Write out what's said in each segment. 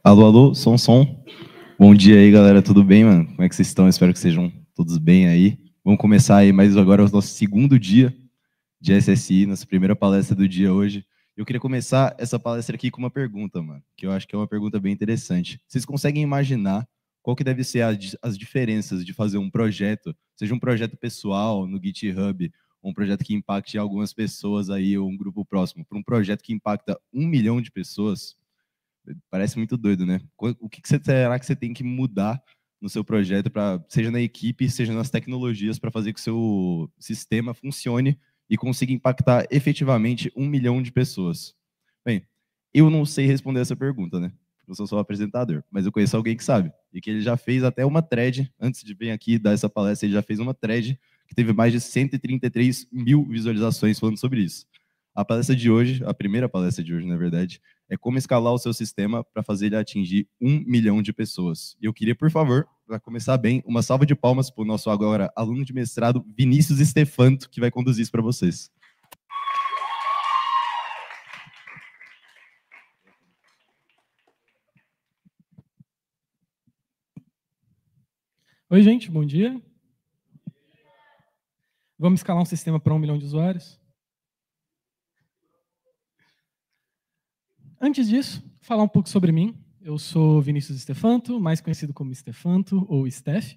Alô, alô, som. Bom dia aí, galera, tudo bem, mano? Como é que vocês estão? Espero que sejam todos bem aí. Vamos começar aí mais agora o nosso segundo dia de SSI, nossa primeira palestra do dia hoje. Eu queria começar essa palestra aqui com uma pergunta, mano, que eu acho que é uma pergunta bem interessante. Vocês conseguem imaginar qual que deve ser as diferenças de fazer um projeto, seja um projeto pessoal no GitHub, ou um projeto que impacte algumas pessoas aí, ou um grupo próximo, para um projeto que impacta 1 milhão de pessoas? Parece muito doido, né? O que será que você tem que mudar no seu projeto, seja na equipe, seja nas tecnologias, para fazer que o seu sistema funcione e consiga impactar efetivamente 1 milhão de pessoas? Bem, eu não sei responder essa pergunta, né? Eu sou só o apresentador, mas eu conheço alguém que sabe, e que ele já fez até uma thread, antes de vir aqui dar essa palestra, ele já fez uma thread que teve mais de 133 mil visualizações falando sobre isso. A palestra de hoje, a primeira palestra de hoje, na verdade, é como escalar o seu sistema para fazer ele atingir 1 milhão de pessoas. E eu queria, por favor, para começar bem, uma salva de palmas para o nosso agora aluno de mestrado, Vinícius Stefanto, que vai conduzir isso para vocês. Oi, gente, bom dia. Vamos escalar um sistema para 1 milhão de usuários? Antes disso, falar um pouco sobre mim. Eu sou Vinícius Stefanto, mais conhecido como Stefanto ou Steph.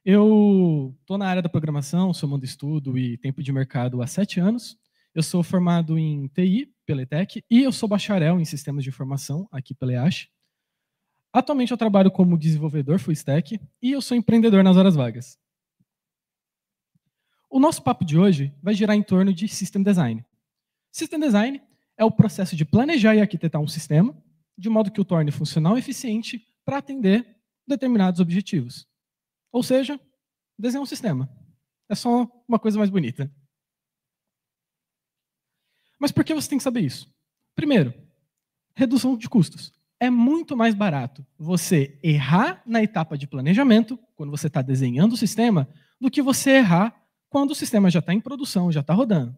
Eu estou na área da programação, sou mundo estudo e tempo de mercado há 7 anos. Eu sou formado em TI pela ETEC e eu sou bacharel em sistemas de informação aqui pela EASH. Atualmente eu trabalho como desenvolvedor full stack e eu sou empreendedor nas horas vagas. O nosso papo de hoje vai girar em torno de System Design. System Design é o processo de planejar e arquitetar um sistema de modo que o torne funcional e eficiente para atender determinados objetivos. Ou seja, desenhar um sistema. É só uma coisa mais bonita. Mas por que você tem que saber isso? Primeiro, redução de custos. É muito mais barato você errar na etapa de planejamento, quando você está desenhando o sistema, do que você errar quando o sistema já está em produção, já está rodando.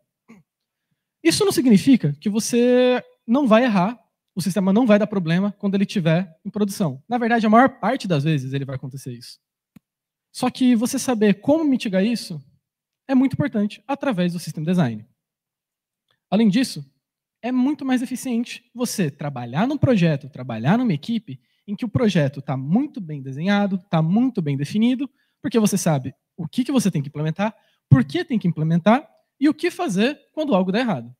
Isso não significa que você não vai errar, o sistema não vai dar problema quando ele estiver em produção. Na verdade, a maior parte das vezes ele vai acontecer isso. Só que você saber como mitigar isso é muito importante através do System Design. Além disso, é muito mais eficiente você trabalhar num projeto, trabalhar numa equipe em que o projeto está muito bem desenhado, está muito bem definido, porque você sabe o que você tem que implementar, por que tem que implementar e o que fazer quando algo dá errado.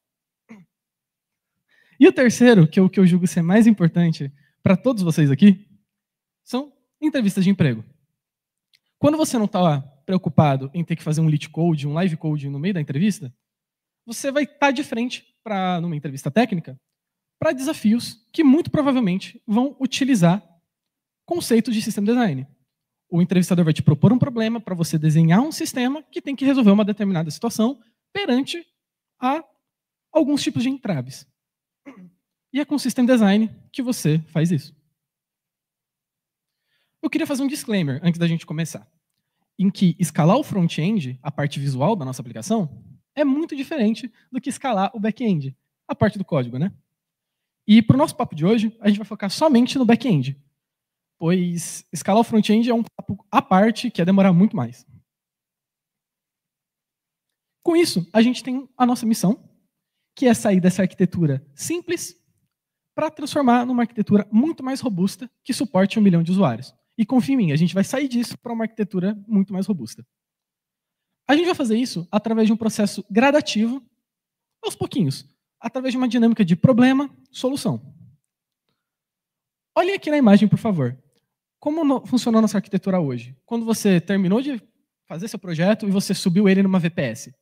E o terceiro, que é o que eu julgo ser mais importante para todos vocês aqui, são entrevistas de emprego. Quando você não está preocupado em ter que fazer um lead code, um live code no meio da entrevista, você vai estar de frente numa entrevista técnica para desafios que muito provavelmente vão utilizar conceitos de System Design. O entrevistador vai te propor um problema para você desenhar um sistema que tem que resolver uma determinada situação perante a alguns tipos de entraves. E é com System Design que você faz isso. Eu queria fazer um disclaimer antes da gente começar, em que escalar o front-end, a parte visual da nossa aplicação, é muito diferente do que escalar o back-end, a parte do código, né? E para o nosso papo de hoje, a gente vai focar somente no back-end, pois escalar o front-end é um papo à parte que ia demorar muito mais. Com isso, a gente tem a nossa missão, que é sair dessa arquitetura simples para transformar numa arquitetura muito mais robusta que suporte 1 milhão de usuários. E confia em mim, a gente vai sair disso para uma arquitetura muito mais robusta. A gente vai fazer isso através de um processo gradativo, aos pouquinhos, através de uma dinâmica de problema, solução. Olhem aqui na imagem, por favor. Como funcionou nossa arquitetura hoje? Quando você terminou de fazer seu projeto e você subiu ele numa VPS.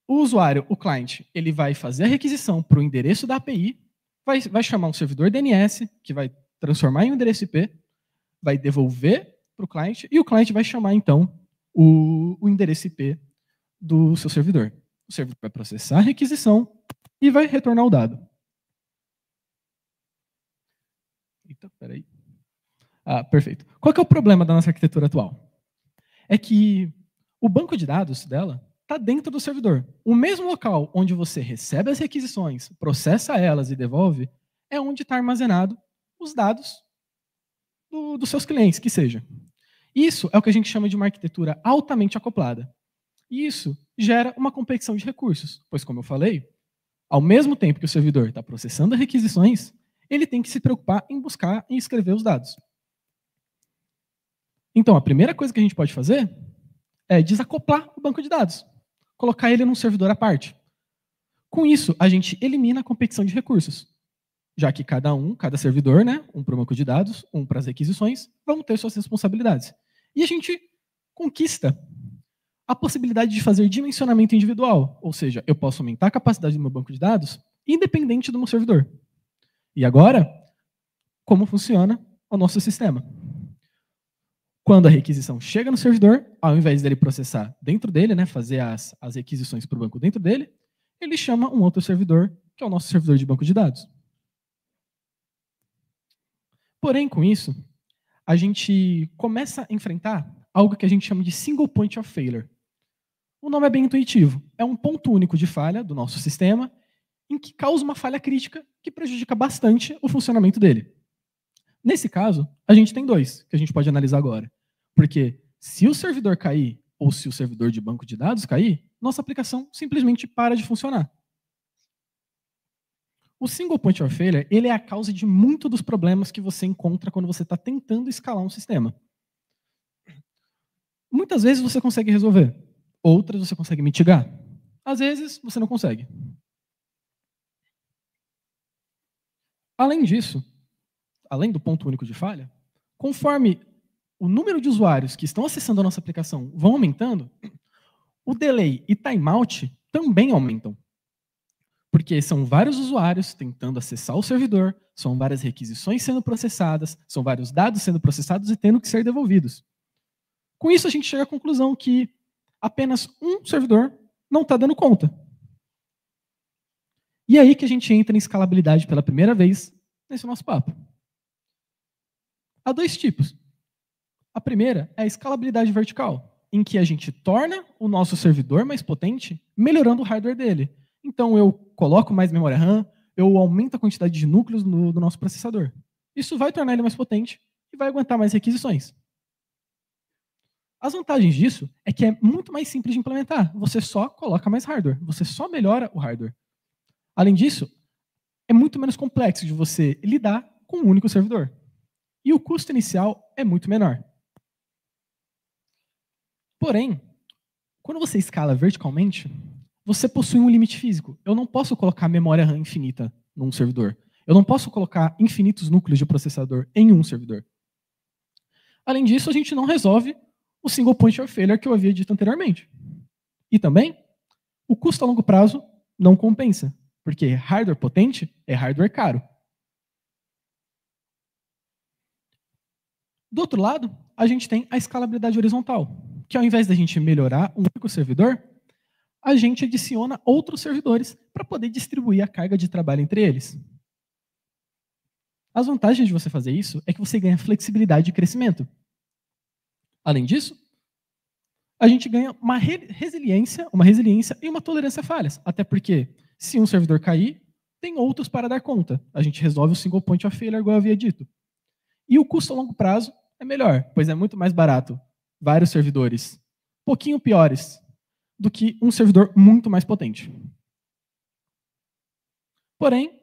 O usuário, o cliente, ele vai fazer a requisição para o endereço da API, vai chamar um servidor DNS, que vai transformar em um endereço IP, vai devolver para o cliente, e o cliente vai chamar, então, o endereço IP do seu servidor. O servidor vai processar a requisição e vai retornar o dado. Eita, peraí. Perfeito. Qual que é o problema da nossa arquitetura atual? É que o banco de dados dela está dentro do servidor. O mesmo local onde você recebe as requisições, processa elas e devolve, é onde está armazenado os dados dos seus clientes, que seja. Isso é o que a gente chama de uma arquitetura altamente acoplada. E isso gera uma competição de recursos, pois, como eu falei, ao mesmo tempo que o servidor está processando as requisições, ele tem que se preocupar em buscar e escrever os dados. Então, a primeira coisa que a gente pode fazer é desacoplar o banco de dados, colocar ele num servidor à parte. Com isso, a gente elimina a competição de recursos, já que cada servidor, né, um para o banco de dados, um para as requisições, vão ter suas responsabilidades. E a gente conquista a possibilidade de fazer dimensionamento individual, ou seja, eu posso aumentar a capacidade do meu banco de dados independente do meu servidor. E agora, como funciona o nosso sistema? Quando a requisição chega no servidor, ao invés dele processar dentro dele, né, fazer as requisições para o banco dentro dele, ele chama um outro servidor, que é o nosso servidor de banco de dados. Porém, com isso, a gente começa a enfrentar algo que a gente chama de single point of failure. O nome é bem intuitivo. É um ponto único de falha do nosso sistema em que causa uma falha crítica que prejudica bastante o funcionamento dele. Nesse caso, a gente tem dois que a gente pode analisar agora. Porque se o servidor cair ou se o servidor de banco de dados cair, nossa aplicação simplesmente para de funcionar. O single point of failure, ele é a causa de muitos dos problemas que você encontra quando você está tentando escalar um sistema. Muitas vezes você consegue resolver, outras você consegue mitigar. Às vezes você não consegue. Além disso, além do ponto único de falha, conforme o número de usuários que estão acessando a nossa aplicação vão aumentando, o delay e timeout também aumentam. Porque são vários usuários tentando acessar o servidor, são várias requisições sendo processadas, são vários dados sendo processados e tendo que ser devolvidos. Com isso, a gente chega à conclusão que apenas um servidor não está dando conta. E é aí que a gente entra em escalabilidade pela primeira vez nesse nosso papo. Há dois tipos. A primeira é a escalabilidade vertical, em que a gente torna o nosso servidor mais potente, melhorando o hardware dele. Então, eu coloco mais memória RAM, eu aumento a quantidade de núcleos do nosso processador. Isso vai tornar ele mais potente e vai aguentar mais requisições. As vantagens disso é que é muito mais simples de implementar. Você só coloca mais hardware, você só melhora o hardware. Além disso, é muito menos complexo de você lidar com um único servidor. E o custo inicial é muito menor. Porém, quando você escala verticalmente, você possui um limite físico. Eu não posso colocar memória RAM infinita num servidor. Eu não posso colocar infinitos núcleos de processador em um servidor. Além disso, a gente não resolve o single point of failure que eu havia dito anteriormente. E também, o custo a longo prazo não compensa, porque hardware potente é hardware caro. Do outro lado, a gente tem a escalabilidade horizontal, que ao invés da gente melhorar um único servidor, a gente adiciona outros servidores para poder distribuir a carga de trabalho entre eles. As vantagens de você fazer isso é que você ganha flexibilidade de crescimento. Além disso, a gente ganha uma resiliência e uma tolerância a falhas. Até porque, se um servidor cair, tem outros para dar conta. A gente resolve o single point of failure, igual eu havia dito. E o custo a longo prazo é melhor, pois é muito mais barato vários servidores um pouquinho piores do que um servidor muito mais potente. Porém,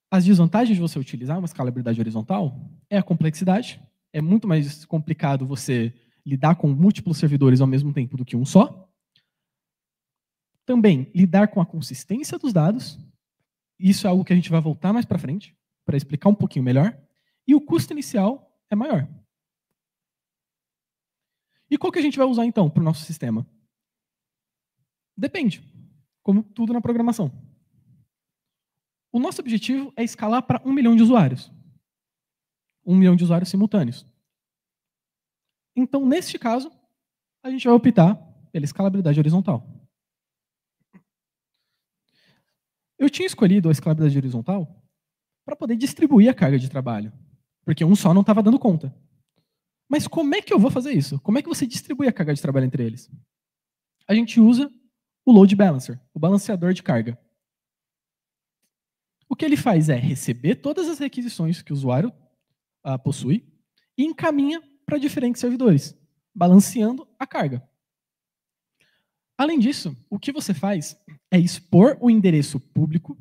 as desvantagens de você utilizar uma escalabilidade horizontal é a complexidade. É muito mais complicado você lidar com múltiplos servidores ao mesmo tempo do que um só. Também, lidar com a consistência dos dados. Isso é algo que a gente vai voltar mais para frente, para explicar um pouquinho melhor. E o custo inicial é maior. E qual que a gente vai usar, então, para o nosso sistema? Depende, como tudo na programação. O nosso objetivo é escalar para 1 milhão de usuários. 1 milhão de usuários simultâneos. Então, neste caso, a gente vai optar pela escalabilidade horizontal. Eu tinha escolhido a escalabilidade horizontal para poder distribuir a carga de trabalho, porque um só não estava dando conta. Mas como é que eu vou fazer isso? Como é que você distribui a carga de trabalho entre eles? A gente usa o load balancer, o balanceador de carga. O que ele faz é receber todas as requisições que o usuário possui e encaminha para diferentes servidores, balanceando a carga. Além disso, o que você faz é expor o endereço público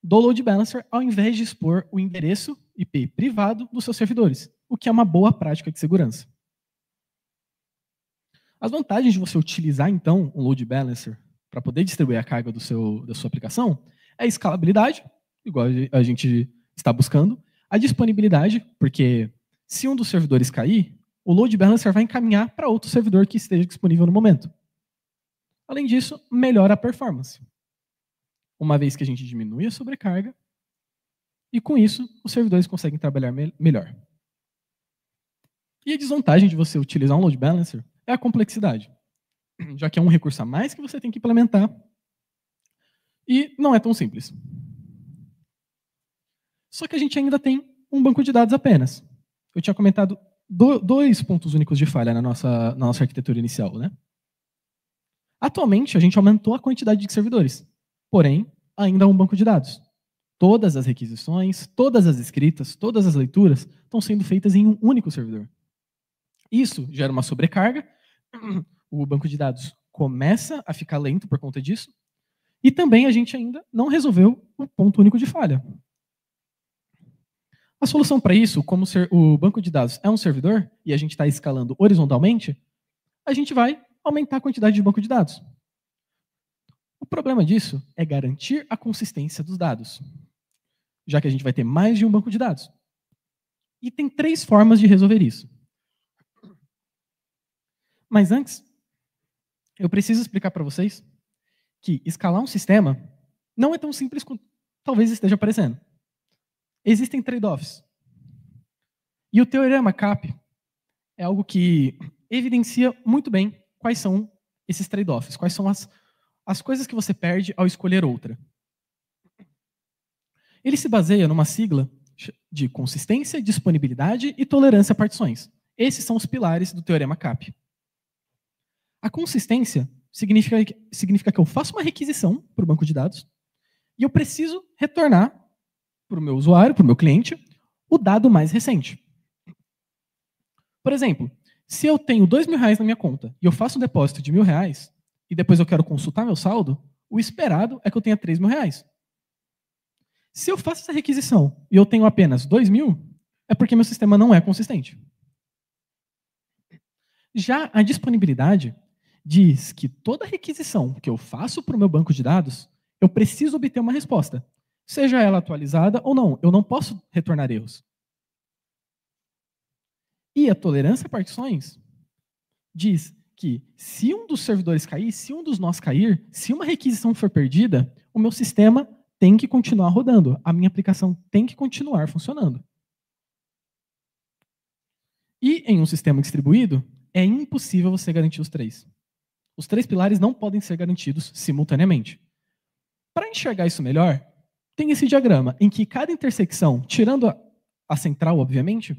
do load balancer ao invés de expor o endereço IP privado dos seus servidores, o que é uma boa prática de segurança. As vantagens de você utilizar, então, um load balancer para poder distribuir a carga da sua aplicação é a escalabilidade, igual a gente está buscando, a disponibilidade, porque se um dos servidores cair, o load balancer vai encaminhar para outro servidor que esteja disponível no momento. Além disso, melhora a performance, uma vez que a gente diminui a sobrecarga, e com isso, os servidores conseguem trabalhar melhor. E a desvantagem de você utilizar um load balancer é a complexidade, já que é um recurso a mais que você tem que implementar e não é tão simples. Só que a gente ainda tem um banco de dados apenas. Eu tinha comentado dois pontos únicos de falha na nossa arquitetura inicial, né? Atualmente, a gente aumentou a quantidade de servidores, porém, ainda há um banco de dados. Todas as requisições, todas as escritas, todas as leituras estão sendo feitas em um único servidor. Isso gera uma sobrecarga, o banco de dados começa a ficar lento por conta disso, e também a gente ainda não resolveu o ponto único de falha. A solução para isso, como o banco de dados é um servidor e a gente está escalando horizontalmente, a gente vai aumentar a quantidade de banco de dados. O problema disso é garantir a consistência dos dados, já que a gente vai ter mais de um banco de dados. E tem 3 formas de resolver isso. Mas antes, eu preciso explicar para vocês que escalar um sistema não é tão simples quanto talvez esteja parecendo. Existem trade-offs. E o teorema CAP é algo que evidencia muito bem quais são esses trade-offs, quais são as coisas que você perde ao escolher outra. Ele se baseia numa sigla de consistência, disponibilidade e tolerância a partições. Esses são os pilares do teorema CAP. A consistência significa que eu faço uma requisição para o banco de dados e eu preciso retornar para o meu usuário, para o meu cliente, o dado mais recente. Por exemplo, se eu tenho R$2.000 na minha conta e eu faço um depósito de R$1.000 e depois eu quero consultar meu saldo, o esperado é que eu tenha R$3.000. Se eu faço essa requisição e eu tenho apenas R$2.000, é porque meu sistema não é consistente. Já a disponibilidade diz que toda requisição que eu faço para o meu banco de dados, eu preciso obter uma resposta, seja ela atualizada ou não. Eu não posso retornar erros. E a tolerância a partições diz que se um dos servidores cair, se um dos nós cair, se uma requisição for perdida, o meu sistema tem que continuar rodando. A minha aplicação tem que continuar funcionando. E em um sistema distribuído, é impossível você garantir os 3. Os 3 pilares não podem ser garantidos simultaneamente. Para enxergar isso melhor, tem esse diagrama em que cada intersecção, tirando a central, obviamente,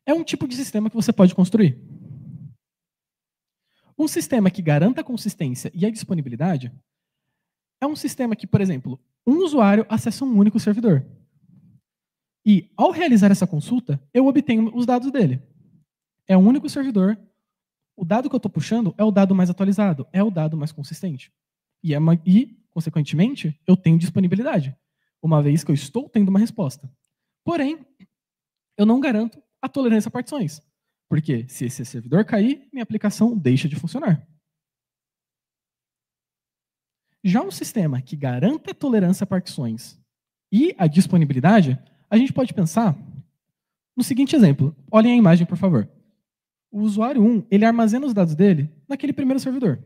é um tipo de sistema que você pode construir. Um sistema que garanta a consistência e a disponibilidade é um sistema que, por exemplo, um usuário acessa um único servidor. E, ao realizar essa consulta, eu obtenho os dados dele. É um único servidor. O dado que eu estou puxando é o dado mais atualizado, é o dado mais consistente. E, consequentemente, eu tenho disponibilidade, uma vez que eu estou tendo uma resposta. Porém, eu não garanto a tolerância a partições, porque se esse servidor cair, minha aplicação deixa de funcionar. Já um sistema que garanta a tolerância a partições e a disponibilidade, a gente pode pensar no seguinte exemplo. Olhem a imagem, por favor. O usuário 1, ele armazena os dados dele naquele primeiro servidor.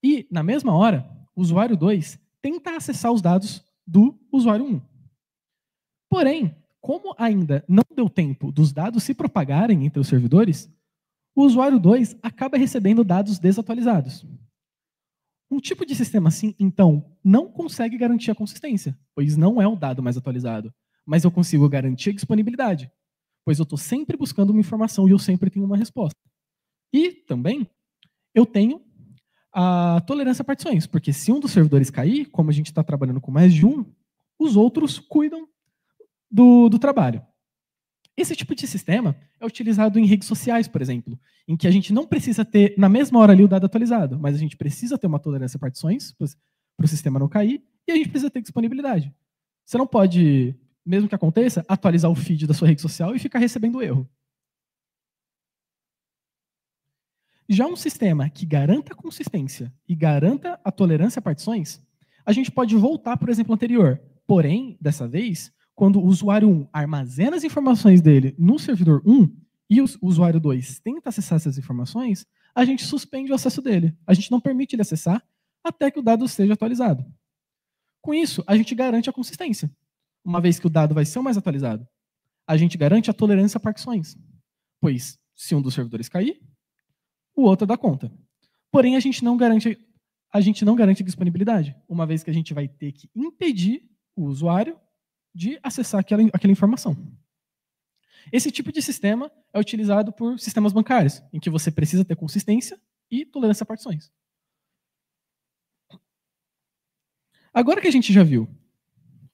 E, na mesma hora, o usuário 2 tenta acessar os dados do usuário 1. Porém, como ainda não deu tempo dos dados se propagarem entre os servidores, o usuário 2 acaba recebendo dados desatualizados. Um tipo de sistema assim, então, não consegue garantir a consistência, pois não é o dado mais atualizado, mas eu consigo garantir a disponibilidade, pois eu estou sempre buscando uma informação e eu sempre tenho uma resposta. E também, eu tenho a tolerância a partições, porque se um dos servidores cair, como a gente está trabalhando com mais de um, os outros cuidam do trabalho. Esse tipo de sistema é utilizado em redes sociais, por exemplo, em que a gente não precisa ter, na mesma hora ali, o dado atualizado, mas a gente precisa ter uma tolerância a partições para o sistema não cair, e a gente precisa ter disponibilidade. Você não pode, mesmo que aconteça, atualizar o feed da sua rede social e ficar recebendo erro. Já um sistema que garanta a consistência e garanta a tolerância a partições, a gente pode voltar para o exemplo anterior. Porém, dessa vez, quando o usuário 1 armazena as informações dele no servidor 1 e o usuário 2 tenta acessar essas informações, a gente suspende o acesso dele. A gente não permite ele acessar até que o dado seja atualizado. Com isso, a gente garante a consistência, uma vez que o dado vai ser o mais atualizado. A gente garante a tolerância a partições, pois se um dos servidores cair, o outro dá conta. Porém, a gente não garante disponibilidade, uma vez que a gente vai ter que impedir o usuário de acessar aquela informação. Esse tipo de sistema é utilizado por sistemas bancários, em que você precisa ter consistência e tolerância a partições. Agora que a gente já viu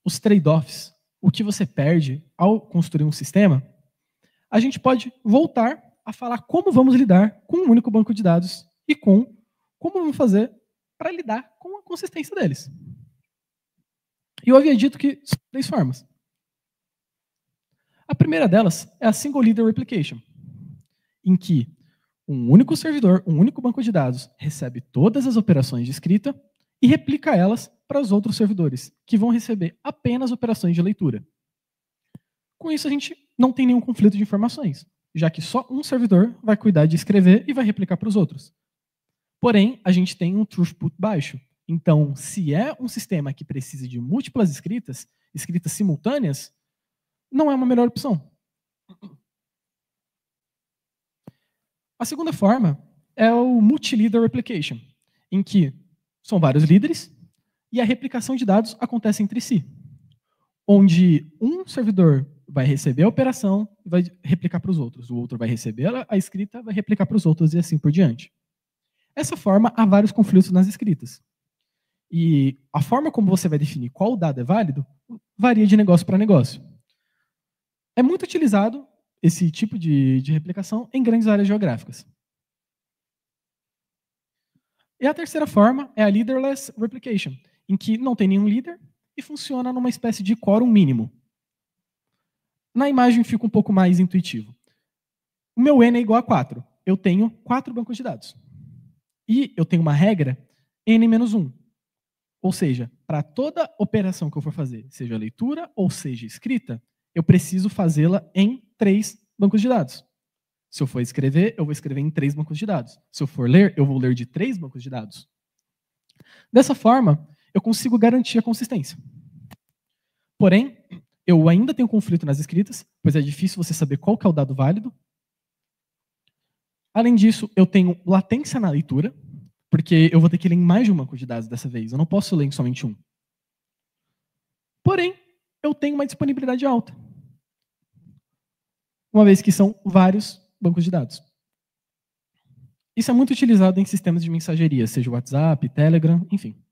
os trade-offs, o que você perde ao construir um sistema, a gente pode voltar a falar como vamos lidar com um único banco de dados e como vamos fazer para lidar com a consistência deles. E eu havia dito que são 3 formas. A primeira delas é a Single Leader Replication, em que um único servidor, um único banco de dados, recebe todas as operações de escrita e replica elas para os outros servidores, que vão receber apenas operações de leitura. Com isso, a gente não tem nenhum conflito de informações, já que só um servidor vai cuidar de escrever e vai replicar para os outros. Porém, a gente tem um throughput baixo. Então, se é um sistema que precisa de múltiplas escritas simultâneas, não é uma melhor opção. A segunda forma é o Multi-Leader Replication, em que são vários líderes e a replicação de dados acontece entre si, onde um servidor vai receber a operação e vai replicar para os outros, o outro vai receber a escrita, vai replicar para os outros e assim por diante. Dessa forma, há vários conflitos nas escritas. E a forma como você vai definir qual dado é válido varia de negócio para negócio. É muito utilizado esse tipo de replicação em grandes áreas geográficas. E a terceira forma é a Leaderless Replication, em que não tem nenhum líder e funciona numa espécie de quórum mínimo. Na imagem fica um pouco mais intuitivo. O meu N é igual a 4. Eu tenho 4 bancos de dados. E eu tenho uma regra N-1. Ou seja, para toda operação que eu for fazer, seja leitura ou seja escrita, eu preciso fazê-la em 3 bancos de dados. Se eu for escrever, eu vou escrever em 3 bancos de dados. Se eu for ler, eu vou ler de 3 bancos de dados. Dessa forma, eu consigo garantir a consistência. Porém, eu ainda tenho conflito nas escritas, pois é difícil você saber qual que é o dado válido. Além disso, eu tenho latência na leitura, porque eu vou ter que ler em mais de um banco de dados dessa vez. Eu não posso ler em somente um. Porém, eu tenho uma disponibilidade alta, uma vez que são vários bancos de dados. Isso é muito utilizado em sistemas de mensageria, seja WhatsApp, Telegram, enfim.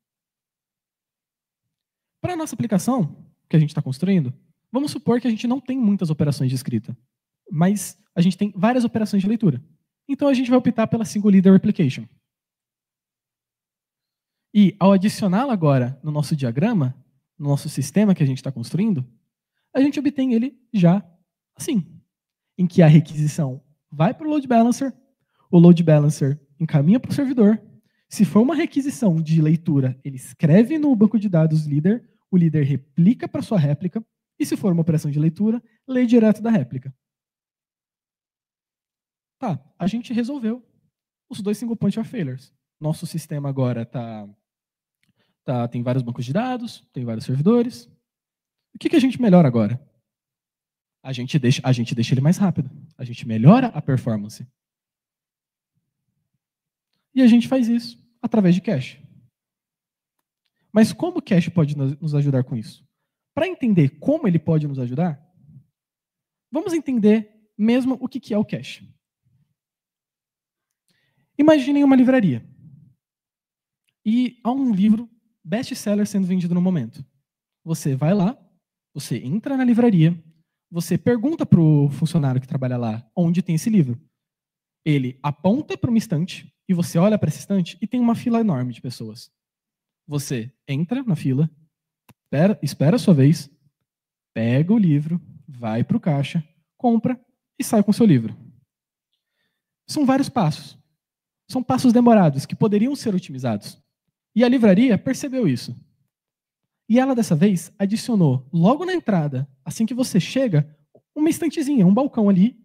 Para a nossa aplicação, que a gente está construindo, vamos supor que a gente não tem muitas operações de escrita, mas a gente tem várias operações de leitura. Então a gente vai optar pela Single Leader Replication. E ao adicioná-la agora no nosso diagrama, no nosso sistema que a gente está construindo, a gente obtém ele já assim, em que a requisição vai para o load balancer, o load balancer encaminha para o servidor. Se for uma requisição de leitura, ele escreve no banco de dados líder, o líder replica para sua réplica, e se for uma operação de leitura, lê direto da réplica. Tá, a gente resolveu os 2 single point of failures. Nosso sistema agora tem vários bancos de dados, tem vários servidores. O que a gente melhora agora? A gente deixa ele mais rápido. A gente melhora a performance. E a gente faz isso através de cache. Mas como o cache pode nos ajudar com isso? Para entender como ele pode nos ajudar, vamos entender mesmo o que é o cache. Imaginem uma livraria. e há um livro best-seller sendo vendido no momento. Você vai lá, você entra na livraria, você pergunta para o funcionário que trabalha lá onde tem esse livro. Ele aponta para uma estante e você olha para essa estante e tem uma fila enorme de pessoas. Você entra na fila, espera a sua vez, pega o livro, vai para o caixa, compra e sai com o seu livro. São vários passos. São passos demorados que poderiam ser otimizados. E a livraria percebeu isso. E ela, dessa vez, adicionou, logo na entrada, assim que você chega, uma estantezinha, um balcão ali,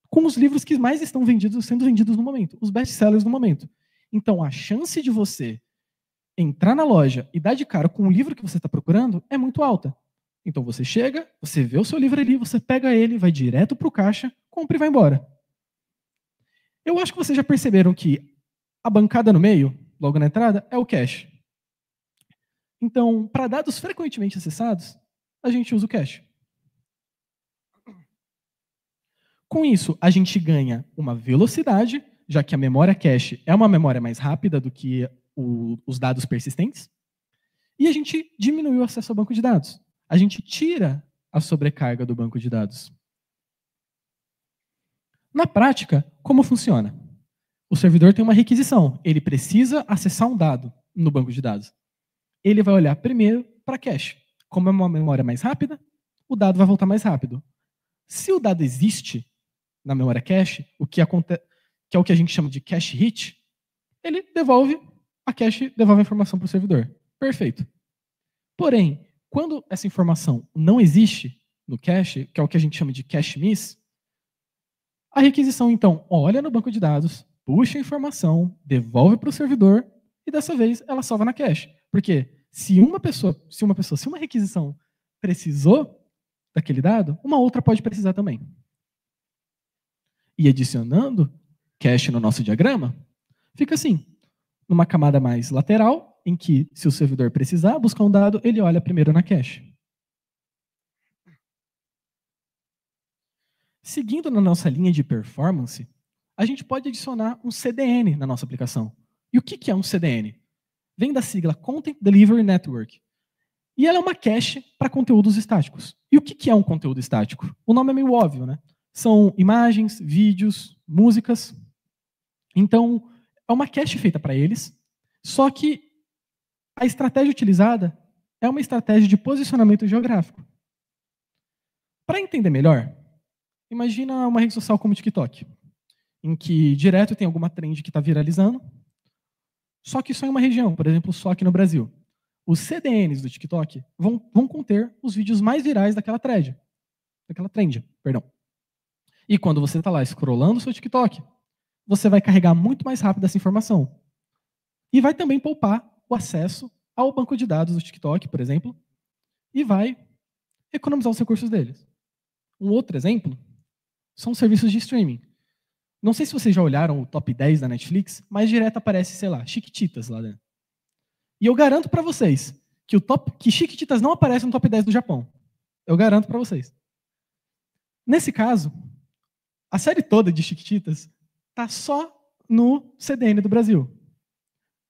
com os livros que mais estão sendo vendidos no momento, os best-sellers no momento. Então, a chance de você entrar na loja e dar de cara com o livro que você está procurando é muito alta. Então, você chega, você vê o seu livro ali, você pega ele, vai direto para o caixa, compra e vai embora. Eu acho que vocês já perceberam que a bancada no meio, logo na entrada, é o cache. Então, para dados frequentemente acessados, a gente usa o cache. Com isso, a gente ganha uma velocidade, já que a memória cache é uma memória mais rápida do que os dados persistentes, e a gente diminui o acesso ao banco de dados. A gente tira a sobrecarga do banco de dados. Na prática, como funciona? O servidor tem uma requisição, ele precisa acessar um dado no banco de dados. Ele vai olhar primeiro para cache. Como é uma memória mais rápida, o dado vai voltar mais rápido. Se o dado existe na memória cache, que é o que a gente chama de cache hit, ele devolve a informação para o servidor. Perfeito. Porém, quando essa informação não existe no cache, que é o que a gente chama de cache miss, a requisição, então, olha no banco de dados, puxa a informação, devolve para o servidor e, dessa vez, ela salva na cache. Porque se uma requisição precisou daquele dado, uma outra pode precisar também. E adicionando cache no nosso diagrama, fica assim, numa camada mais lateral, em que, se o servidor precisar buscar um dado, ele olha primeiro na cache. Seguindo na nossa linha de performance, a gente pode adicionar um CDN na nossa aplicação. E o que é um CDN? Vem da sigla Content Delivery Network. E ela é uma cache para conteúdos estáticos. E o que é um conteúdo estático? O nome é meio óbvio, né? São imagens, vídeos, músicas. Então, é uma cache feita para eles, só que a estratégia utilizada é uma estratégia de posicionamento geográfico. Para entender melhor, imagina uma rede social como o TikTok, em que direto tem alguma trend que está viralizando, só que só em uma região, por exemplo, só aqui no Brasil. Os CDNs do TikTok vão conter os vídeos mais virais daquela trend. E quando você está lá scrollando o seu TikTok, você vai carregar muito mais rápido essa informação. E vai também poupar o acesso ao banco de dados do TikTok, por exemplo, e vai economizar os recursos deles. Um outro exemplo são os serviços de streaming. Não sei se vocês já olharam o top 10 da Netflix, mas direto aparece, sei lá, Chiquititas lá dentro. E eu garanto para vocês que Chiquititas não aparece no top 10 do Japão. Eu garanto para vocês. Nesse caso, a série toda de Chiquititas está só no CDN do Brasil.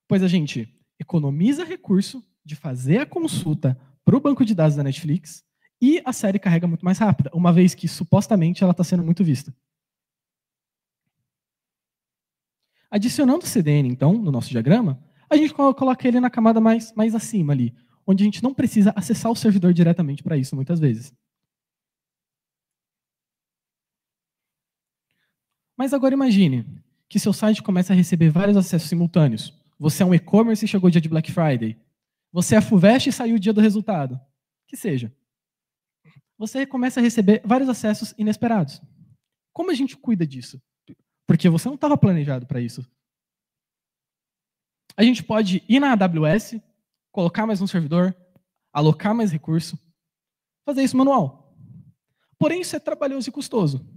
Pois a gente economiza recurso de fazer a consulta para o banco de dados da Netflix e a série carrega muito mais rápida, uma vez que supostamente ela está sendo muito vista. Adicionando o CDN, então, no nosso diagrama, a gente coloca ele na camada mais acima ali, onde a gente não precisa acessar o servidor diretamente para isso, muitas vezes. Mas agora imagine que seu site começa a receber vários acessos simultâneos. Você é um e-commerce e chegou o dia de Black Friday. Você é a FUVEST e saiu o dia do resultado. Que seja. Você começa a receber vários acessos inesperados. Como a gente cuida disso? Porque você não estava planejado para isso. A gente pode ir na AWS, colocar mais um servidor, alocar mais recurso, fazer isso manual. Porém, isso é trabalhoso e custoso.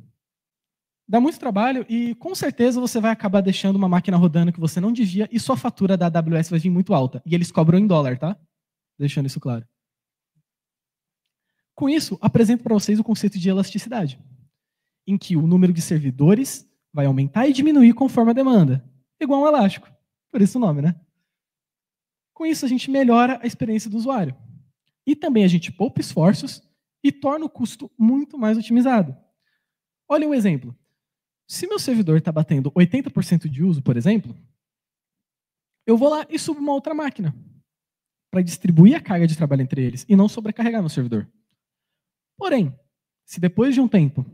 Dá muito trabalho e, com certeza, você vai acabar deixando uma máquina rodando que você não devia e sua fatura da AWS vai vir muito alta. E eles cobram em dólar, tá? Deixando isso claro. Com isso, apresento para vocês o conceito de elasticidade, em que o número de servidores vai aumentar e diminuir conforme a demanda. Igual um elástico. Por isso o nome, né? Com isso, a gente melhora a experiência do usuário. E também a gente poupa esforços e torna o custo muito mais otimizado. Olha um exemplo. Se meu servidor está batendo 80% de uso, por exemplo, eu vou lá e subo uma outra máquina para distribuir a carga de trabalho entre eles e não sobrecarregar meu servidor. Porém, se depois de um tempo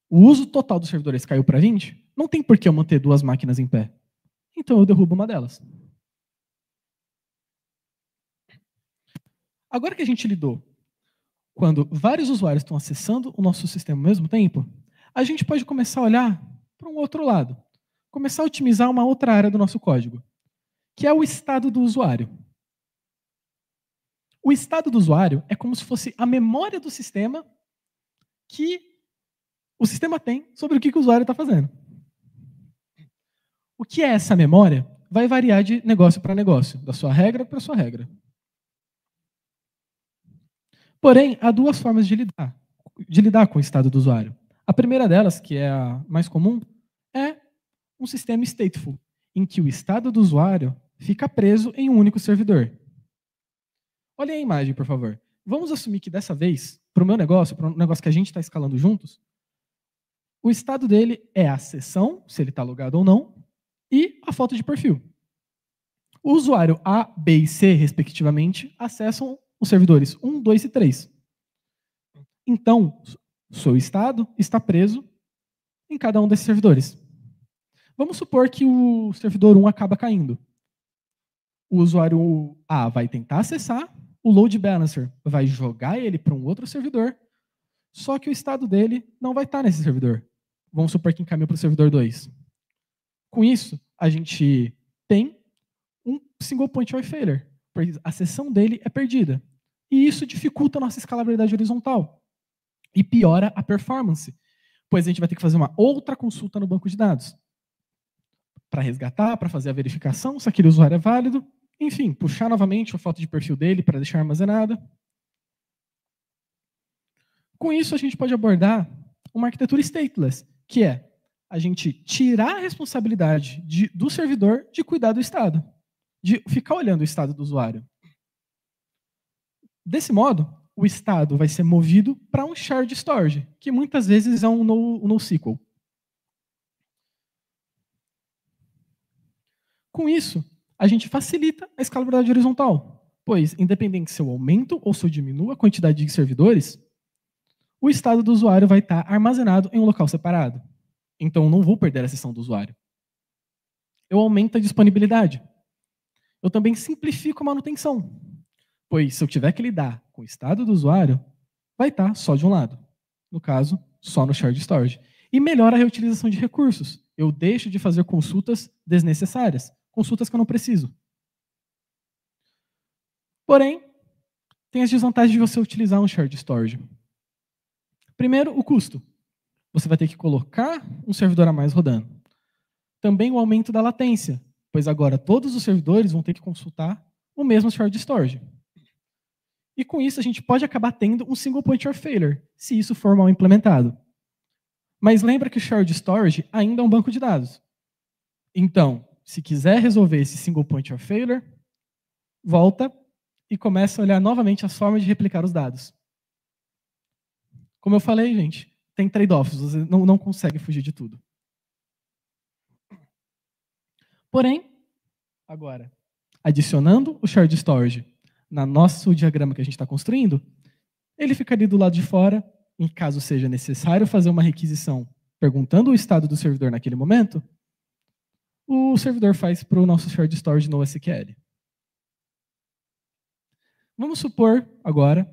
o uso total dos servidores caiu para 20, não tem por que eu manter duas máquinas em pé. Então eu derrubo uma delas. Agora que a gente lidou quando vários usuários estão acessando o nosso sistema ao mesmo tempo, a gente pode começar a olhar para um outro lado. Começar a otimizar uma outra área do nosso código, que é o estado do usuário. O estado do usuário é como se fosse a memória do sistema que o sistema tem sobre o que o usuário está fazendo. O que é essa memória vai variar de negócio para negócio, da sua regra para a sua regra. Porém, há duas formas de lidar com o estado do usuário. A primeira delas, que é a mais comum, é um sistema stateful, em que o estado do usuário fica preso em um único servidor. Olhem a imagem, por favor. Vamos assumir que dessa vez, para o meu negócio, para um negócio que a gente está escalando juntos, o estado dele é a sessão, se ele está logado ou não, e a foto de perfil. O usuário A, B e C, respectivamente, acessam os servidores 1, 2 e 3. Então, o seu estado está preso em cada um desses servidores. Vamos supor que o servidor 1 acaba caindo. O usuário A vai tentar acessar, o load balancer vai jogar ele para um outro servidor, só que o estado dele não vai estar nesse servidor. Vamos supor que encaminha para o servidor 2. Com isso, a gente tem um single point of failure, pois a sessão dele é perdida. E isso dificulta a nossa escalabilidade horizontal e piora a performance, pois a gente vai ter que fazer uma outra consulta no banco de dados para resgatar, para fazer a verificação se aquele usuário é válido, enfim, puxar novamente a foto de perfil dele para deixar armazenada. Com isso, a gente pode abordar uma arquitetura stateless, que é a gente tirar a responsabilidade do servidor de cuidar do estado, de ficar olhando o estado do usuário. Desse modo, o estado vai ser movido para um shared storage, que muitas vezes é um NoSQL. Com isso, a gente facilita a escalabilidade horizontal, pois, independente se eu aumento ou se eu diminuo a quantidade de servidores, o estado do usuário vai estar armazenado em um local separado. Então, eu não vou perder a sessão do usuário. Eu aumento a disponibilidade. Eu também simplifico a manutenção, pois se eu tiver que lidar com o estado do usuário, vai estar só de um lado. No caso, só no shared storage. E melhora a reutilização de recursos. Eu deixo de fazer consultas desnecessárias, consultas que eu não preciso. Porém, tem as desvantagens de você utilizar um shared storage. Primeiro, o custo. Você vai ter que colocar um servidor a mais rodando. Também o aumento da latência, pois agora todos os servidores vão ter que consultar o mesmo shared storage. E com isso a gente pode acabar tendo um single point of failure, se isso for mal implementado. Mas lembra que o shared storage ainda é um banco de dados. Então, se quiser resolver esse single point of failure, volta e começa a olhar novamente as formas de replicar os dados. Como eu falei, gente, tem trade-offs, você não consegue fugir de tudo. Porém, agora, adicionando o shared storage no nosso diagrama que a gente está construindo, ele ficaria do lado de fora, em caso seja necessário fazer uma requisição perguntando o estado do servidor naquele momento, o servidor faz para o nosso shared storage no SQL. Vamos supor agora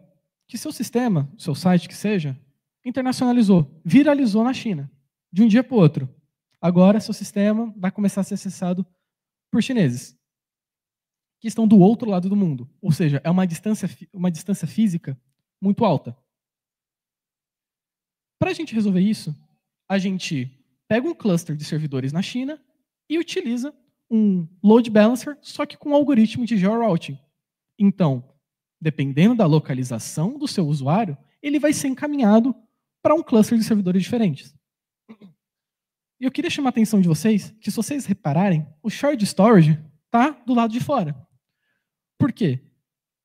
que seu sistema, seu site que seja, internacionalizou, viralizou na China, de um dia para o outro. Agora seu sistema vai começar a ser acessado por chineses, que estão do outro lado do mundo. Ou seja, é uma distância física muito alta. Para a gente resolver isso, a gente pega um cluster de servidores na China e utiliza um load balancer, só que com um algoritmo de georouting. Então, dependendo da localização do seu usuário, ele vai ser encaminhado para um cluster de servidores diferentes. E eu queria chamar a atenção de vocês que, se vocês repararem, o shared storage está do lado de fora. Por quê?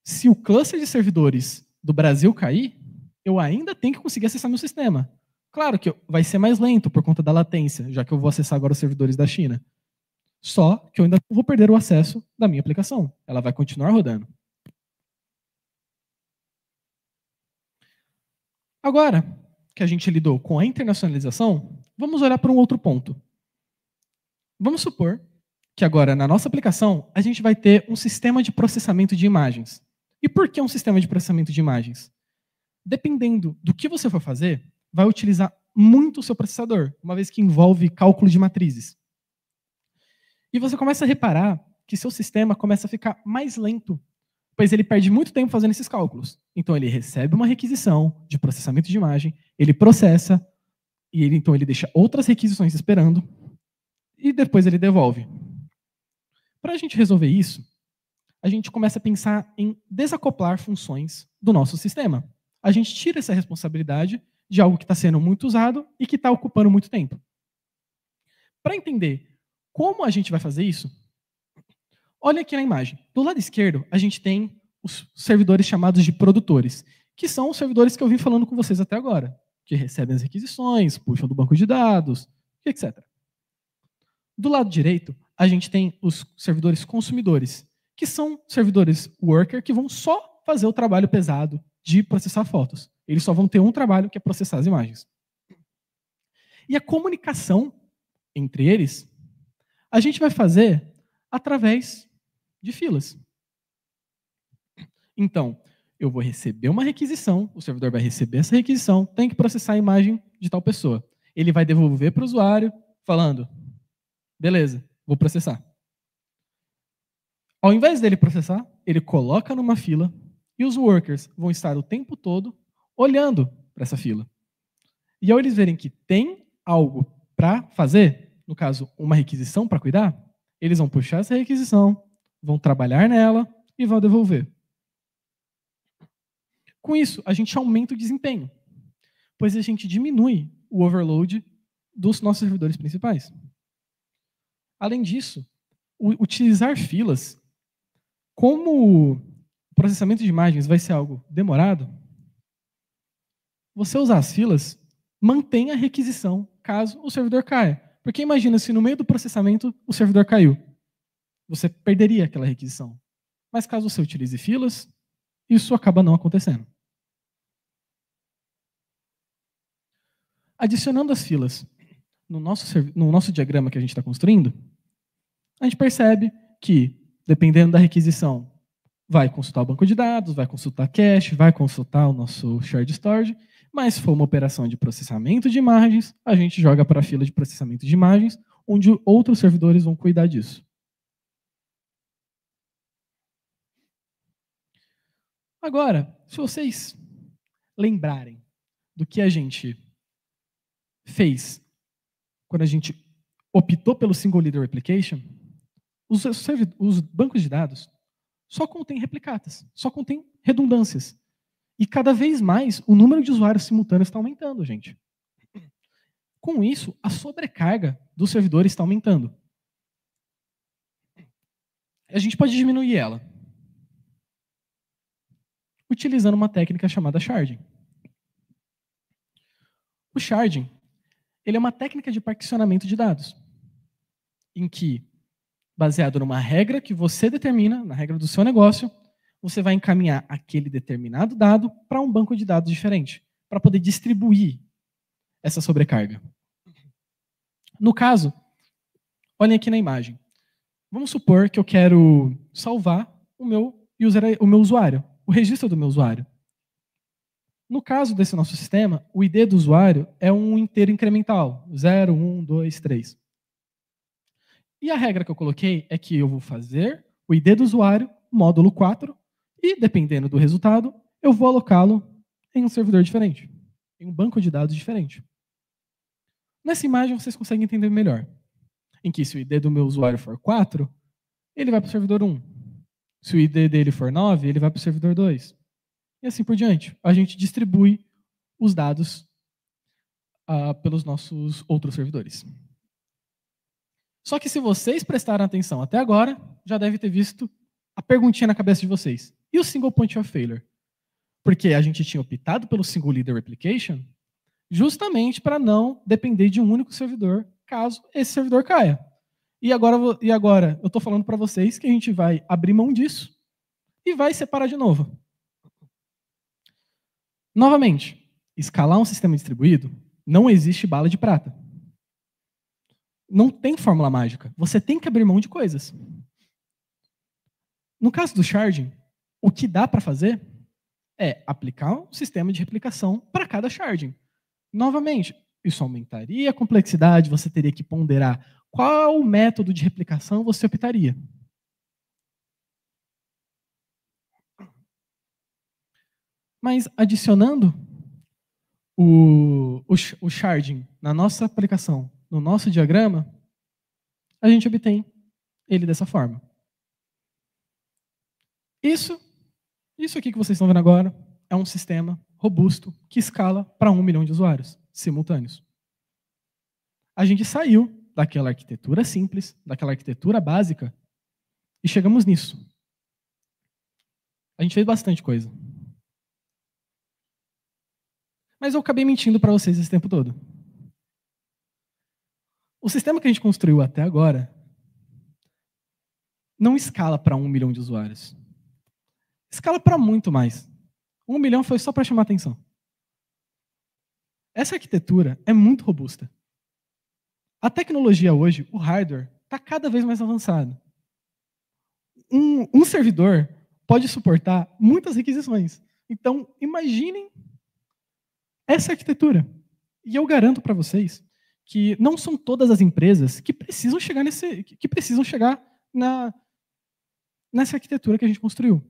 Se o cluster de servidores do Brasil cair, eu ainda tenho que conseguir acessar meu sistema. Claro que vai ser mais lento por conta da latência, já que eu vou acessar agora os servidores da China. Só que eu ainda vou perder o acesso da minha aplicação. Ela vai continuar rodando. Agora que a gente lidou com a internacionalização, vamos olhar para um outro ponto. Vamos supor que agora, na nossa aplicação, a gente vai ter um sistema de processamento de imagens. E por que um sistema de processamento de imagens? Dependendo do que você for fazer, vai utilizar muito o seu processador, uma vez que envolve cálculo de matrizes. E você começa a reparar que seu sistema começa a ficar mais lento, pois ele perde muito tempo fazendo esses cálculos. Então ele recebe uma requisição de processamento de imagem, ele processa, e então ele deixa outras requisições esperando, e depois ele devolve. Para a gente resolver isso, a gente começa a pensar em desacoplar funções do nosso sistema. A gente tira essa responsabilidade de algo que está sendo muito usado e que está ocupando muito tempo. Para entender como a gente vai fazer isso, olha aqui na imagem. Do lado esquerdo, a gente tem os servidores chamados de produtores, que são os servidores que eu vim falando com vocês até agora, que recebem as requisições, puxam do banco de dados, etc. Do lado direito, a gente tem os servidores consumidores, que são servidores worker que vão só fazer o trabalho pesado de processar fotos. Eles só vão ter um trabalho, que é processar as imagens. E a comunicação entre eles, a gente vai fazer através de filas. Então, eu vou receber uma requisição, o servidor vai receber essa requisição, tem que processar a imagem de tal pessoa. Ele vai devolver para o usuário, falando, beleza, vou processar. Ao invés dele processar, ele coloca numa fila e os workers vão estar o tempo todo olhando para essa fila. E ao eles verem que tem algo para fazer, no caso, uma requisição para cuidar, eles vão puxar essa requisição, vão trabalhar nela e vão devolver. Com isso, a gente aumenta o desempenho, pois a gente diminui o overload dos nossos servidores principais. Além disso, utilizar filas, como o processamento de imagens vai ser algo demorado, você usar as filas mantém a requisição caso o servidor caia. Porque imagina se no meio do processamento o servidor caiu. Você perderia aquela requisição. Mas caso você utilize filas, isso acaba não acontecendo. Adicionando as filas no nosso diagrama que a gente está construindo, a gente percebe que, dependendo da requisição, vai consultar o banco de dados, vai consultar cache, vai consultar o nosso shared storage, mas se for uma operação de processamento de imagens, a gente joga para a fila de processamento de imagens, onde outros servidores vão cuidar disso. Agora, se vocês lembrarem do que a gente fez quando a gente optou pelo Single Leader Replication, os bancos de dados só contêm replicatas, só contêm redundâncias. E cada vez mais o número de usuários simultâneos está aumentando, gente. Com isso, a sobrecarga dos servidores está aumentando. A gente pode diminuir ela utilizando uma técnica chamada sharding. O sharding, ele é uma técnica de particionamento de dados, em que, baseado numa regra que você determina, na regra do seu negócio, você vai encaminhar aquele determinado dado para um banco de dados diferente, para poder distribuir essa sobrecarga. No caso, olhem aqui na imagem. Vamos supor que eu quero salvar o meu usuário, o registro do meu usuário. No caso desse nosso sistema, o ID do usuário é um inteiro incremental, 0, 1, 2, 3. E a regra que eu coloquei é que eu vou fazer o ID do usuário, módulo 4, e, dependendo do resultado, eu vou alocá-lo em um servidor diferente, em um banco de dados diferente. Nessa imagem, vocês conseguem entender melhor. Em que, se o ID do meu usuário for 4, ele vai para o servidor 1. Se o ID dele for 9, ele vai para o servidor 2. E assim por diante. A gente distribui os dados pelos nossos outros servidores. Só que se vocês prestaram atenção até agora, já deve ter visto a perguntinha na cabeça de vocês. E o single point of failure? Porque a gente tinha optado pelo single leader replication justamente para não depender de um único servidor, caso esse servidor caia. E agora eu estou falando para vocês que a gente vai abrir mão disso e vai separar de novo. Novamente, escalar um sistema distribuído, não existe bala de prata. Não tem fórmula mágica. Você tem que abrir mão de coisas. No caso do sharding, o que dá para fazer é aplicar um sistema de replicação para cada sharding. Novamente, isso aumentaria a complexidade, você teria que ponderar qual método de replicação você optaria. Mas adicionando o sharding na nossa aplicação, no nosso diagrama, a gente obtém ele dessa forma. Isso aqui que vocês estão vendo agora é um sistema robusto que escala para 1 milhão de usuários simultâneos. A gente saiu daquela arquitetura simples, daquela arquitetura básica, e chegamos nisso. A gente fez bastante coisa. Mas eu acabei mentindo para vocês esse tempo todo. O sistema que a gente construiu até agora não escala para 1 milhão de usuários. Escala para muito mais. 1 milhão foi só para chamar atenção. Essa arquitetura é muito robusta. A tecnologia hoje, o hardware, está cada vez mais avançado. Um servidor pode suportar muitas requisições. Então, imaginem essa arquitetura. E eu garanto para vocês que não são todas as empresas que precisam chegar nessa arquitetura que a gente construiu.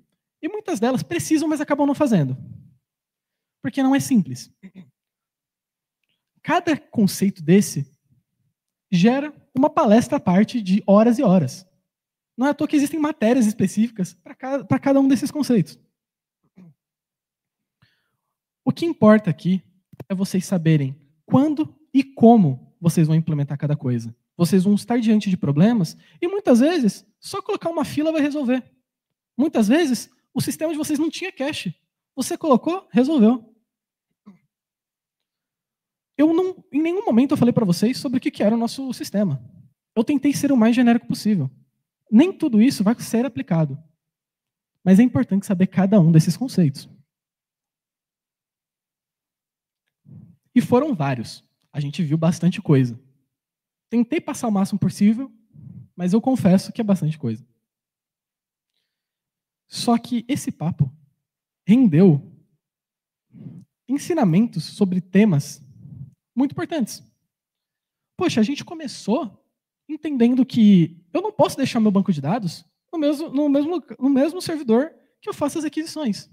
E muitas delas precisam, mas acabam não fazendo. Porque não é simples. Cada conceito desse gera uma palestra à parte de horas e horas. Não é à toa que existem matérias específicas para cada um desses conceitos. O que importa aqui é vocês saberem quando e como vocês vão implementar cada coisa. Vocês vão estar diante de problemas e muitas vezes só colocar uma fila vai resolver. Muitas vezes o sistema de vocês não tinha cache. Você colocou, resolveu. Em nenhum momento eu falei para vocês sobre o que era o nosso sistema. Eu tentei ser o mais genérico possível. Nem tudo isso vai ser aplicado. Mas é importante saber cada um desses conceitos. E foram vários. A gente viu bastante coisa. Tentei passar o máximo possível, mas eu confesso que é bastante coisa. Só que esse papo rendeu ensinamentos sobre temas muito importantes. Poxa, a gente começou entendendo que eu não posso deixar meu banco de dados no mesmo servidor que eu faço as aquisições.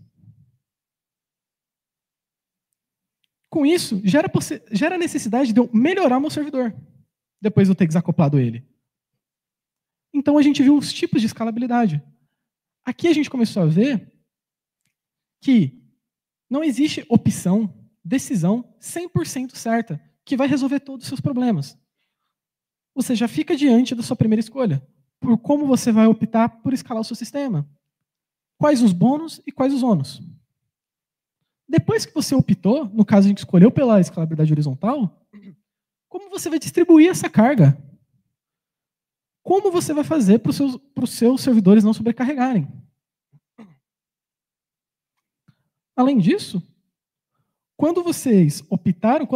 Com isso, gera a necessidade de eu melhorar meu servidor, depois de eu ter desacoplado ele. Então a gente viu os tipos de escalabilidade. Aqui a gente começou a ver que não existe decisão 100% certa, que vai resolver todos os seus problemas. Você já fica diante da sua primeira escolha, por como você vai optar por escalar o seu sistema. Quais os bônus e quais os ônus. Depois que você optou, no caso a gente escolheu pela escalabilidade horizontal, como você vai distribuir essa carga? Como você vai fazer para os seus servidores não sobrecarregarem? Além disso, quando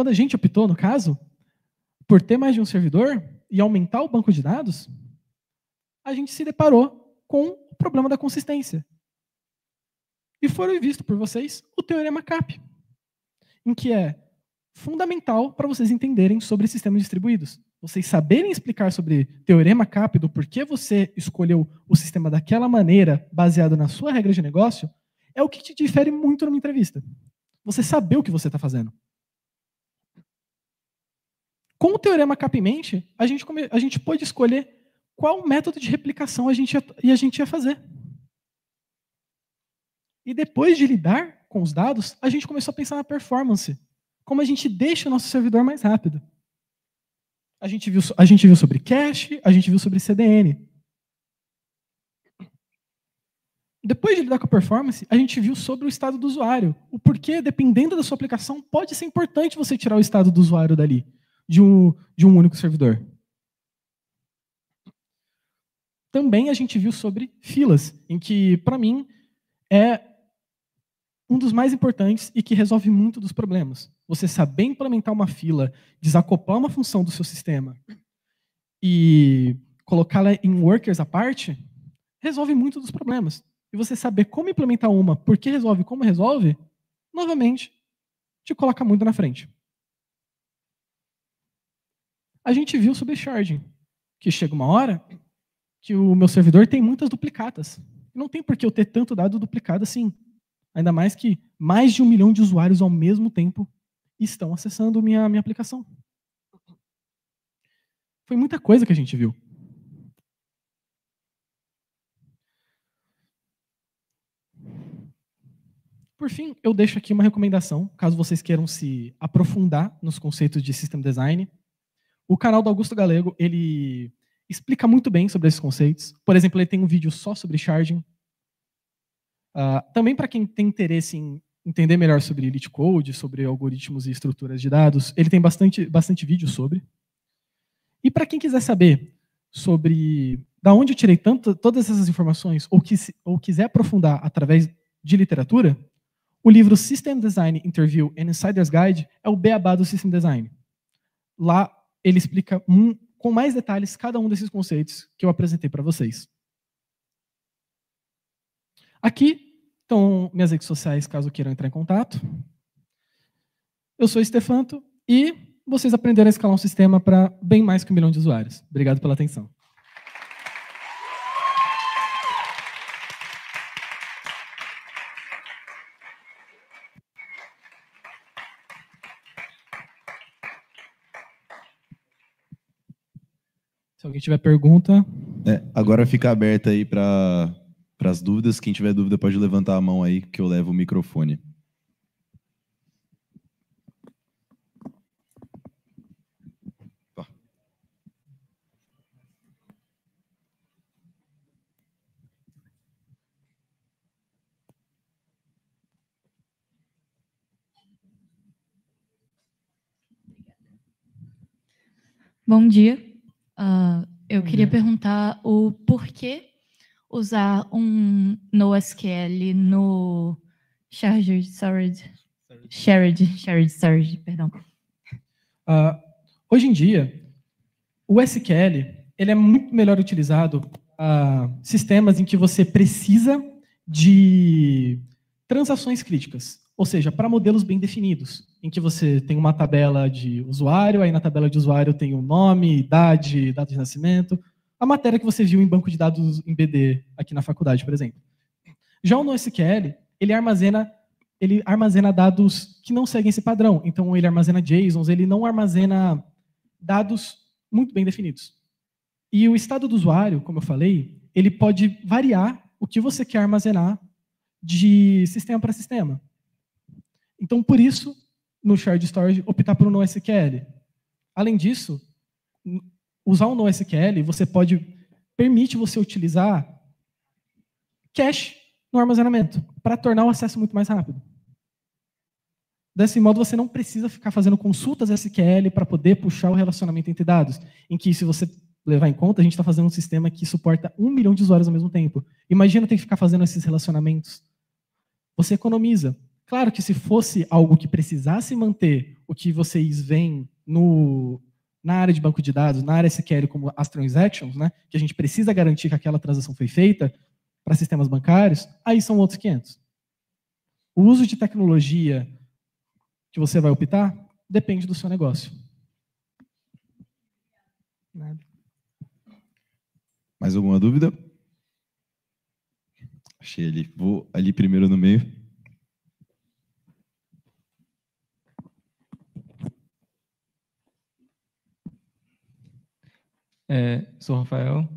a gente optou, no caso, por ter mais de um servidor e aumentar o banco de dados, a gente se deparou com o problema da consistência. E foi visto por vocês o teorema CAP, em que é fundamental para vocês entenderem sobre sistemas distribuídos. Vocês saberem explicar sobre teorema CAP, do porquê você escolheu o sistema daquela maneira, baseado na sua regra de negócio, é o que te difere muito numa entrevista. Você saber o que você está fazendo. Com o teorema CAP em mente, a gente pôde escolher qual método de replicação a gente ia fazer. E depois de lidar com os dados, a gente começou a pensar na performance. Como a gente deixa o nosso servidor mais rápido. A gente viu sobre cache, a gente viu sobre CDN. depois de lidar com a performance, a gente viu sobre o estado do usuário. O porquê, dependendo da sua aplicação, pode ser importante você tirar o estado do usuário dali, de um único servidor. Também a gente viu sobre filas, em que, para mim, é um dos mais importantes e que resolve muito dos problemas. Você saber implementar uma fila, desacoplar uma função do seu sistema e colocá-la em workers à parte, resolve muito dos problemas. E você saber como implementar uma, por que resolve, como resolve, novamente, te coloca muito na frente. A gente viu sobre sharding, que chega uma hora que o meu servidor tem muitas duplicatas. Não tem por que eu ter tanto dado duplicado assim. Ainda mais que mais de 1 milhão de usuários ao mesmo tempo estão acessando minha aplicação. Foi muita coisa que a gente viu. Por fim, eu deixo aqui uma recomendação, caso vocês queiram se aprofundar nos conceitos de System Design. O canal do Augusto Galego, ele explica muito bem sobre esses conceitos. Por exemplo, ele tem um vídeo só sobre sharding. Também para quem tem interesse em entender melhor sobre Elite Code, sobre algoritmos e estruturas de dados, ele tem bastante vídeo sobre. E para quem quiser saber sobre da onde eu tirei todas essas informações, ou quiser aprofundar através de literatura, o livro System Design Interview and Insider's Guide é o beabá do System Design. Lá ele explica com mais detalhes cada um desses conceitos que eu apresentei para vocês. Aqui estão minhas redes sociais, caso queiram entrar em contato. Eu sou Stefanto e vocês aprenderam a escalar um sistema para bem mais que 1 milhão de usuários. Obrigado pela atenção. Se alguém tiver pergunta... Agora fica aberta aí para as dúvidas. Quem tiver dúvida pode levantar a mão aí, que eu levo o microfone. Bom dia. Eu queria perguntar o porquê usar um NoSQL no Shared Storage, perdão. Hoje em dia, o SQL ele é muito melhor utilizado para sistemas em que você precisa de transações críticas, ou seja, para modelos bem definidos, em que você tem uma tabela de usuário, aí na tabela de usuário tem o nome, idade, data de nascimento, a matéria que você viu em banco de dados em BD aqui na faculdade, por exemplo. Já o NoSQL, ele armazena dados que não seguem esse padrão. Então, ele armazena JSONs, ele não armazena dados muito bem definidos. E o estado do usuário, como eu falei, ele pode variar o que você quer armazenar de sistema para sistema. Então, por isso, no Shared Storage, optar por um NoSQL. Além disso, usar um NoSQL, permite você utilizar cache no armazenamento, para tornar o acesso muito mais rápido. Desse modo, você não precisa ficar fazendo consultas SQL para poder puxar o relacionamento entre dados, em que, se você levar em conta, a gente está fazendo um sistema que suporta 1 milhão de usuários ao mesmo tempo. Imagina ter que ficar fazendo esses relacionamentos. Você economiza. Claro que se fosse algo que precisasse manter o que vocês veem na área de banco de dados, na área SQL como as transactions, né, que a gente precisa garantir que aquela transação foi feita para sistemas bancários, aí são outros 500. O uso de tecnologia que você vai optar depende do seu negócio. Nada. Mais alguma dúvida? Achei ali. Vou ali primeiro no meio. Sou o Rafael.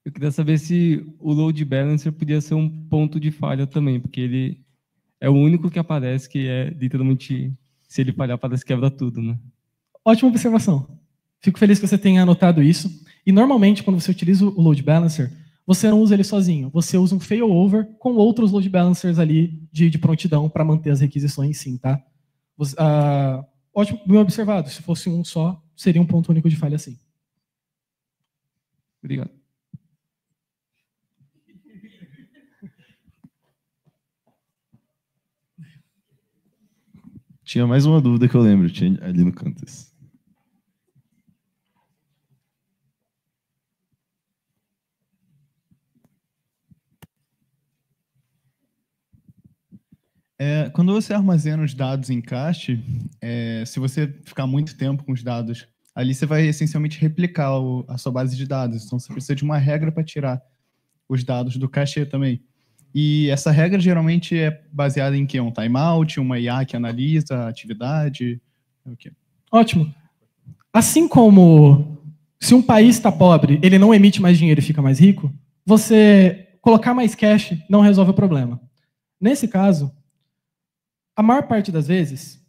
Eu queria saber se o load balancer podia ser um ponto de falha também, porque ele é o único que aparece que é literalmente, se ele falhar, parece que quebra tudo, né? Ótima observação. Fico feliz que você tenha anotado isso. E normalmente, quando você utiliza o load balancer, você não usa ele sozinho. Você usa um failover com outros load balancers ali de prontidão para manter as requisições, sim, tá? Ótimo, bem observado. Se fosse um só, seria um ponto único de falha, sim. Obrigado. Tinha mais uma dúvida que eu lembro, tinha ali no canto. Quando você armazena os dados em cache, se você ficar muito tempo com os dados, ali você vai essencialmente replicar a sua base de dados. Então, você precisa de uma regra para tirar os dados do cache também. E essa regra geralmente é baseada em quê? Um timeout, uma IA que analisa a atividade? O quê? Ótimo. Assim como se um país está pobre, ele não emite mais dinheiro e fica mais rico, você colocar mais cache não resolve o problema. Nesse caso, a maior parte das vezes,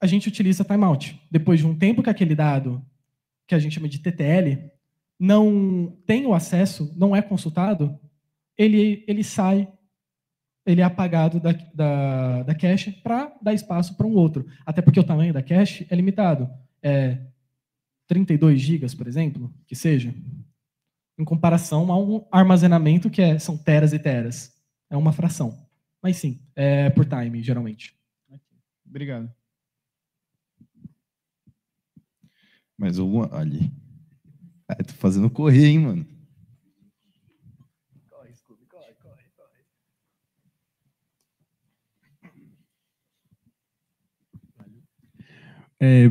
a gente utiliza timeout. Depois de um tempo que aquele dado, que a gente chama de TTL, não tem o acesso, não é consultado, ele sai, ele é apagado da cache para dar espaço para um outro. Até porque o tamanho da cache é limitado. 32 GB, por exemplo, que seja, em comparação a um armazenamento que são teras e teras. É uma fração. Mas sim, é por time, geralmente. Obrigado. Mais alguma? Ali. Tô fazendo correr, hein, mano.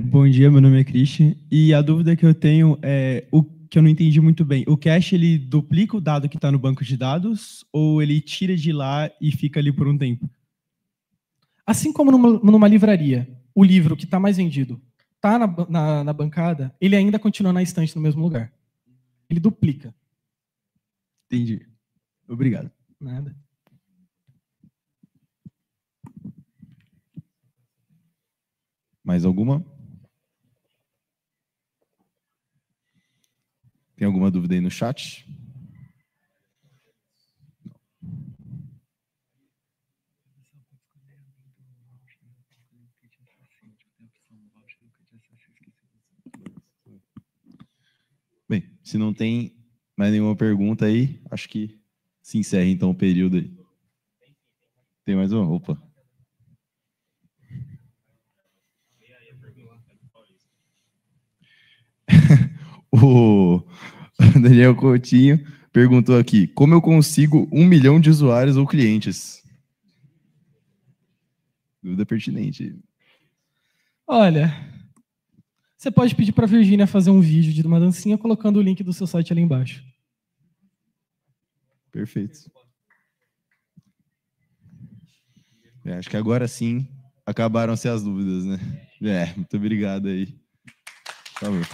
Bom dia, meu nome é Christian. E a dúvida que eu tenho é o que eu não entendi muito bem. O cache, ele duplica o dado que está no banco de dados ou ele tira de lá e fica ali por um tempo? Assim como numa livraria, o livro que está mais vendido está na bancada, ele ainda continua na estante no mesmo lugar. Ele duplica. Entendi. Obrigado. Nada. Mais alguma? Tem alguma dúvida aí no chat? Bem, se não tem mais nenhuma pergunta aí, acho que se encerra então o período aí. Tem mais uma? Opa. O Daniel Coutinho perguntou aqui: como eu consigo 1 milhão de usuários ou clientes? Dúvida pertinente. Olha, você pode pedir para a Virgínia fazer um vídeo de uma dancinha colocando o link do seu site ali embaixo. Perfeito. Acho que agora sim acabaram-se as dúvidas, né? Muito obrigado aí. Por favor.